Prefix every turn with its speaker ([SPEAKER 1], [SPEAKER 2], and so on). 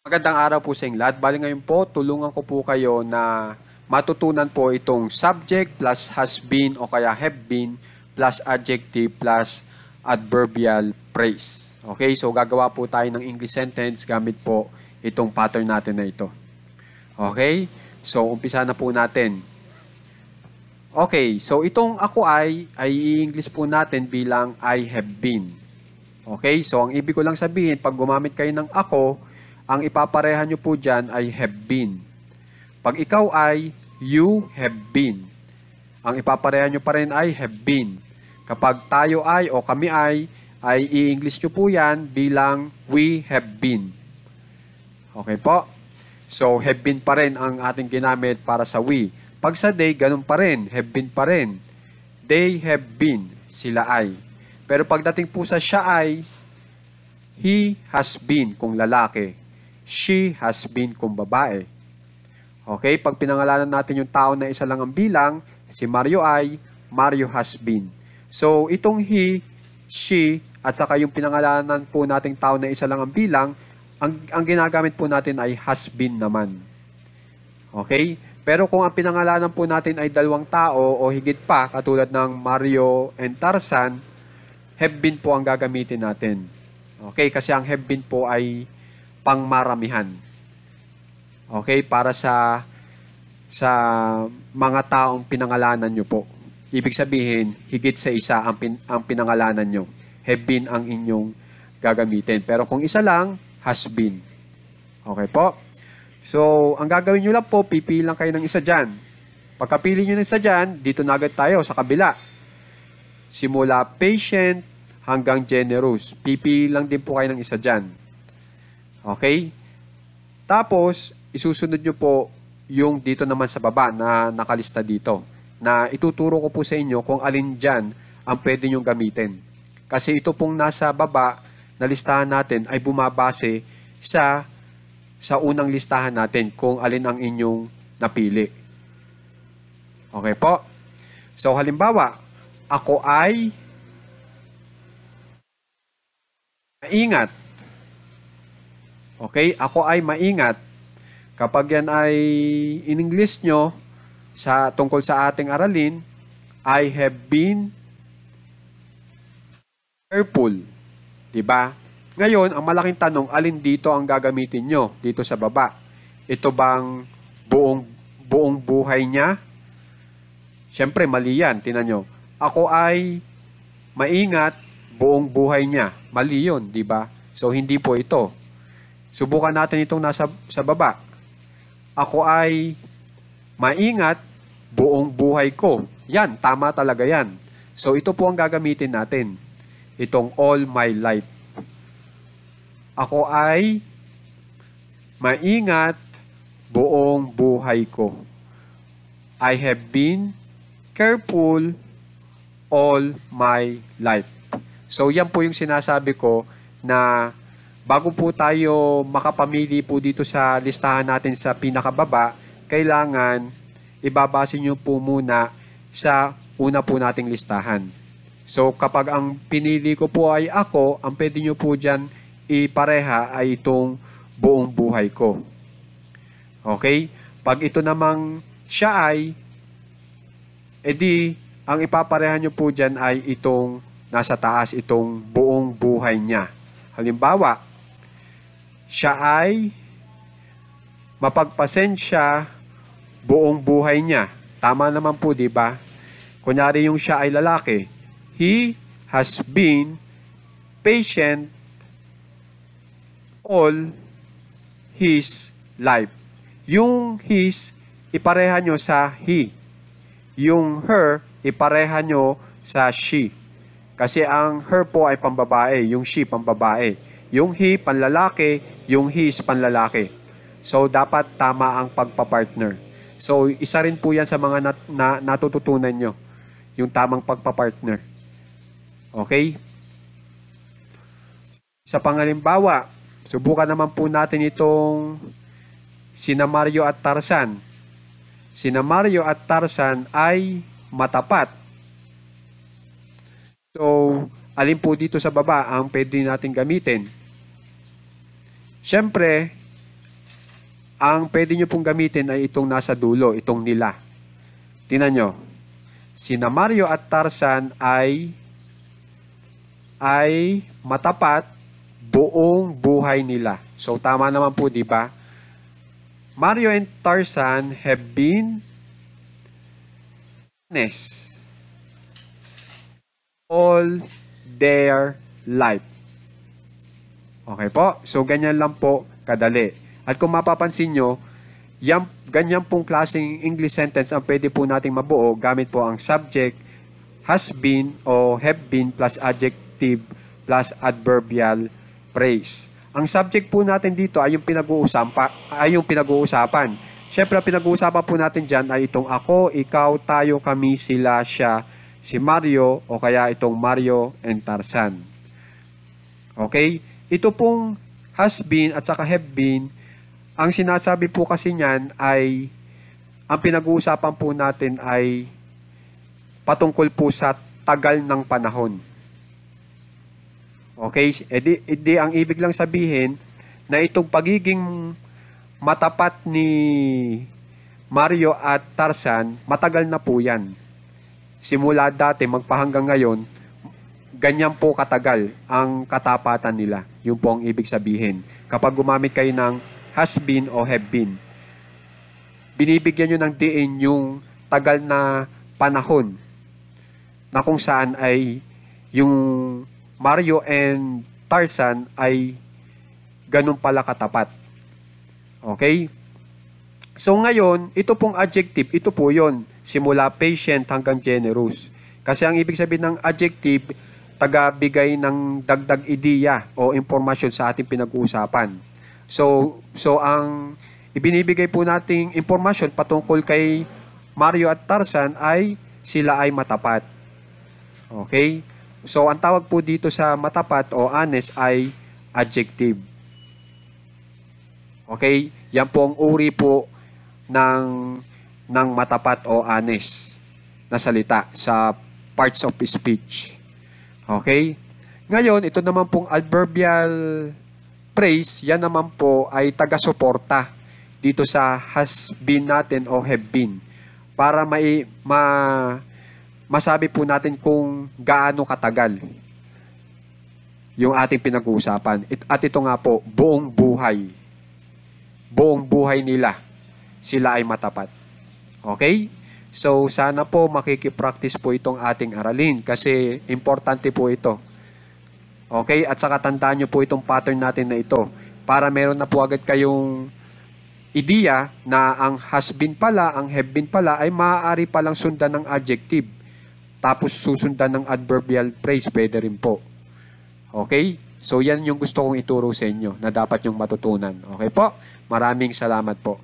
[SPEAKER 1] Magandang araw po sa inyong lahat. Bali ngayon po, tulungan ko po kayo na matutunan po itong subject plus has been o kaya have been plus adjective plus adverbial phrase. Okay, so gagawa po tayo ng English sentence gamit po itong pattern natin na ito. Okay, so umpisa na po natin. Okay, so itong ako ay i-English po natin bilang I have been. Okay, so ang ibig ko lang sabihin, pag gumamit kayo ng ako, ang ipapareha nyo po dyan ay have been. Pag ikaw ay you have been. Ang ipapareha nyo pa rin ay have been. Kapag tayo ay o kami ay i-English nyo po yan bilang we have been. Okay po? So, have been pa rin ang ating ginamit para sa we. Pag sa they, ganun pa rin. Have been pa rin. They have been. Sila ay. Pero pagdating po sa siya ay, he has been kung lalaki. She has been kung babae. Okay, pag pinangalanan natin yung tao na isa lang ang bilang, si Mario ay, Mario has been. So, itong he, she, at saka yung pinangalanan po nating tao na isa lang ang bilang, ang ginagamit po natin ay has been naman. Okay? Pero kung ang pinangalanan po natin ay dalawang tao o higit pa, katulad ng Mario and Tarzan, have been po ang gagamitin natin. Okay? Kasi ang have been po ay pangmaramihan. Okay? Para sa mga taong pinangalanan nyo po. Ibig sabihin, higit sa isa ang pinangalanan nyo. Have been ang inyong gagamitin. Pero kung isa lang, has been. Okay po? So, ang gagawin nyo lang po, pipili lang kayo ng isa dyan. Pagkapili nyo ng isa dyan, dito na agad tayo sa kabila. Simula patient hanggang generous. Pipili lang din po kayo ng isa dyan. Okay? Tapos, isusunod nyo po yung dito naman sa baba na nakalista dito. Na ituturo ko po sa inyo kung alin dyan ang pwede nyong gamitin. Kasi ito pong nasa baba na listahan natin ay bumabase sa unang listahan natin kung alin ang inyong napili. Okay po? So, halimbawa, ako ay maingat. Okay? Ako ay maingat. Kapag yan ay in English nyo, tungkol sa ating aralin, I have been careful. Diba? Ngayon, ang malaking tanong, alin dito ang gagamitin nyo? Dito sa baba. Ito bang buong buhay niya? Siyempre, mali yan. Tingnan nyo. Ako ay maingat buong buhay niya. Mali yun, diba? So, hindi po ito. Subukan natin itong nasa sa baba. Ako ay maingat buong buhay ko. Yan, tama talaga yan. So, ito po ang gagamitin natin. Itong all my life. Ako ay maingat buong buhay ko. I have been careful all my life. So, yan po yung sinasabi ko na bago po tayo makapamili po dito sa listahan natin sa pinakababa, kailangan ibabase nyo po muna sa una po nating listahan. So, kapag ang pinili ko po ay ako, ang pwede nyo po dyan ipareha ay itong buong buhay ko. Okay? Pag ito namang siya ay, edi, ang ipapareha nyo po dyan ay itong nasa taas, itong buong buhay niya. Halimbawa, siya ay mapagpasensya buong buhay niya. Tama naman po, di ba? Kunyari yung siya ay lalaki. He has been patient all his life. Yung his, ipareha nyo sa he. Yung her, ipareha nyo sa she. Kasi ang her po ay pambabae, yung she pambabae. Yung he, panlalaki, yung his, panlalaki. So, dapat tama ang pagpapartner. So, isa rin po yan sa mga natututunan nyo. Yung tamang pagpapartner. Okay? Sa pangalimbawa, subukan naman po natin itong sina Mario at Tarzan. Sina Mario at Tarzan ay matapat. So, alin po dito sa baba ang pwede natin gamitin? Siyempre, ang pwede nyo pong gamitin ay itong nasa dulo, itong nila. Tingnan nyo. Sina Mario at Tarzan ay matapat buong buhay nila. So, tama naman po, di ba? Mario and Tarzan have been honest all their life. Okay po? So, ganyan lang po kadali. At kung mapapansin nyo, ganyan pong klaseng English sentence ang pwede po nating mabuo gamit po ang subject, has been o have been plus adjective plus adverbial phrase. Ang subject po natin dito ay yung pinag-uusapan. Siyempre, pinag-uusapan po natin dyan ay itong ako, ikaw, tayo, kami, sila, siya, si Mario, o kaya itong Mario and Tarzan. Okay? Ito pong has been at saka have been, ang sinasabi po kasi niyan ay, ang pinag-uusapan po natin ay patungkol po sa tagal ng panahon. Okay? Edi ang ibig lang sabihin na itong pagiging matapat ni Mario at Tarzan, matagal na po yan. Simula dati, magpahanggang ngayon, ganyan po katagal ang katapatan nila. Yun po ang ibig sabihin. Kapag gumamit kayo ng has been o have been, binibigyan nyo ng diin yung tagal na panahon na kung saan ay yung Mario and Tarzan ay ganun pala katapat. Okay? So ngayon, ito pong adjective, ito po yon, simula patient hanggang generous. Kasi ang ibig sabihin ng adjective, tagabigay ng dagdag ideya o impormasyon sa ating pinag-uusapan. So ang ibinibigay po nating impormasyon patungkol kay Mario at Tarzan ay sila ay matapat. Okay? So, ang tawag po dito sa matapat o honest ay adjective. Okay? Yan po ang uri po ng matapat o honest na salita sa parts of speech. Okay? Ngayon, ito naman pong adverbial phrase, yan naman po ay taga-suporta dito sa has been natin o have been. Para masabi po natin kung gaano katagal yung ating pinag-uusapan. At ito nga po, buong buhay. Buong buhay nila, sila ay matapat. Okay? So, sana po makikipractice po itong ating aralin kasi importante po ito. Okay? At saka tandaan nyo po itong pattern natin na ito para meron na po agad kayong ideya na ang has been pala, ang have been pala ay maaari palang sundan ng adjective. Tapos susundan ng adverbial phrase, pwede rin po. Okay? So, yan yung gusto kong ituro sa inyo na dapat yung matutunan. Okay po? Maraming salamat po.